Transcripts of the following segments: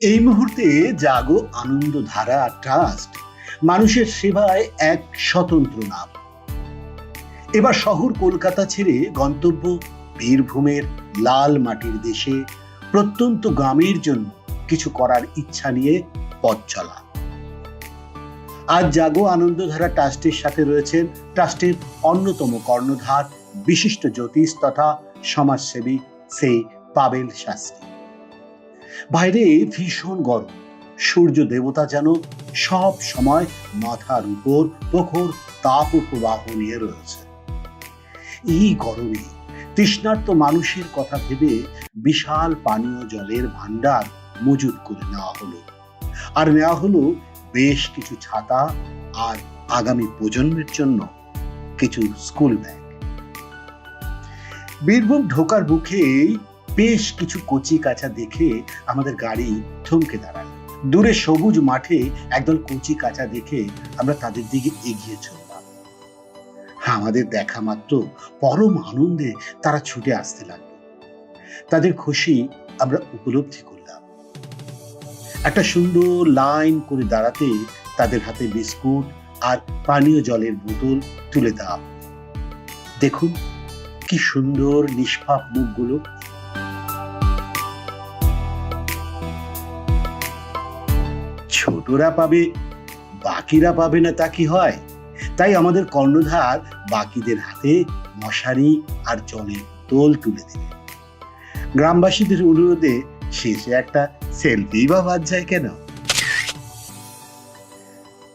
এই মুহূর্তে জাগো আনন্দধারা ট্রাস্ট মানুষের সেবায় এক স্বতন্ত্র নাম। এবার শহর কলকাতা ছেড়ে গন্তব্য বীরভূমের লাল মাটির দেশে প্রত্যন্ত গ্রামের জন্য কিছু করার ইচ্ছা নিয়ে পথ চলা। আজ জাগো আনন্দধারা ট্রাস্টের সাথে রয়েছেন ট্রাস্টের অন্যতম কর্ণধার, বিশিষ্ট জ্যোতিষ তথা সমাজসেবী সেই পাবেল শাস্ত্রী। বাইরে ভীষণ গরম, সূর্য দেবতা যেন সব সময় মাথার উপর প্রখর তাপ প্রবাহ নিয়ে রয়েছে। এই গরমে তৃষ্ণার্ত মানুষের কথা ভেবে বিশাল পানীয় জলের ভান্ডার মজুত করে নেওয়া হলো। আর নেওয়া হলো বেশ কিছু ছাতা আর আগামী প্রজন্মের জন্য কিছু স্কুল ব্যাগ। বীরভূম ঢোকার মুখেই বেশ কিছু কচি কাঁচা দেখে আমাদের গাড়ি থমকে দাঁড়ায়। দূরে সবুজ মাঠে একদল কচি কাঁচা দেখে আমরা তাদের দিকে এগিয়ে চললাম। আমাদের দেখা মাত্র পরম আনন্দে তারা ছুটে আসতে লাগলো। তাদের খুশি আমরা উপলব্ধি করলাম। একটা সুন্দর লাইন করে দাঁড়াতে তাদের হাতে বিস্কুট আর পানীয় জলের বোতল তুলে দাও। দেখুন কি সুন্দর নিষ্পাপ মুখগুলো। ছোটরা পাবে, বাকিরা পাবে না তা কি হয়? তাই আমাদের কর্ণধার বাকিদের হাতে মশারি আর জলের বোতল তুলে দিলেন। গ্রামবাসীদের অনুরোধে শেষে একটা সেলফি বা বাদ যায় কেন?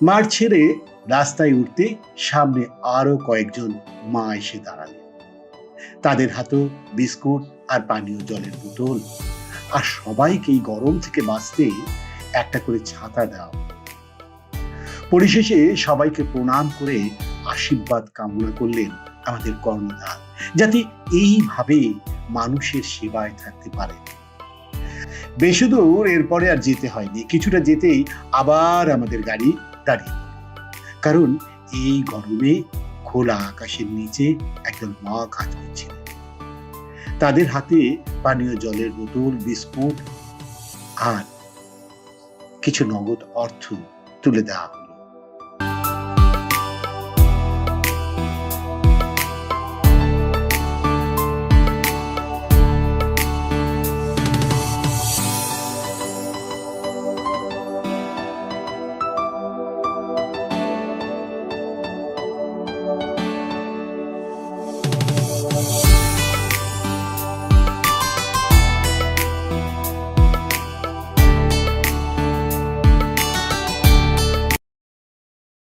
মাঠ ছেড়ে রাস্তায় উঠতে সামনে আরো কয়েকজন মা এসে দাঁড়ালেন। তাদের হাতেও বিস্কুট আর পানীয় জলের বোতল, আর সবাইকে এই গরম থেকে বাঁচতে একটা করে ছাতা দাও। পরিশেষে সবাইকে প্রণাম করে আশীর্বাদ কামনা করলেন আমাদের কর্ণধার, যাতে এইভাবে মানুষের সেবায় থাকতে পারে। বেশি দূর এরপরে আর যেতে হয়নি। কিছুটা যেতেই আবার আমাদের গাড়ি দাঁড়িয়ে পড়ল। কারণ এই গরমে খোলা আকাশের নিচে একজন মা কাজ করছিলেন। তাদের হাতে পানীয় জলের বোতল, বিস্কুট আর কিছু নগদ অর্থ তুলে দেওয়া।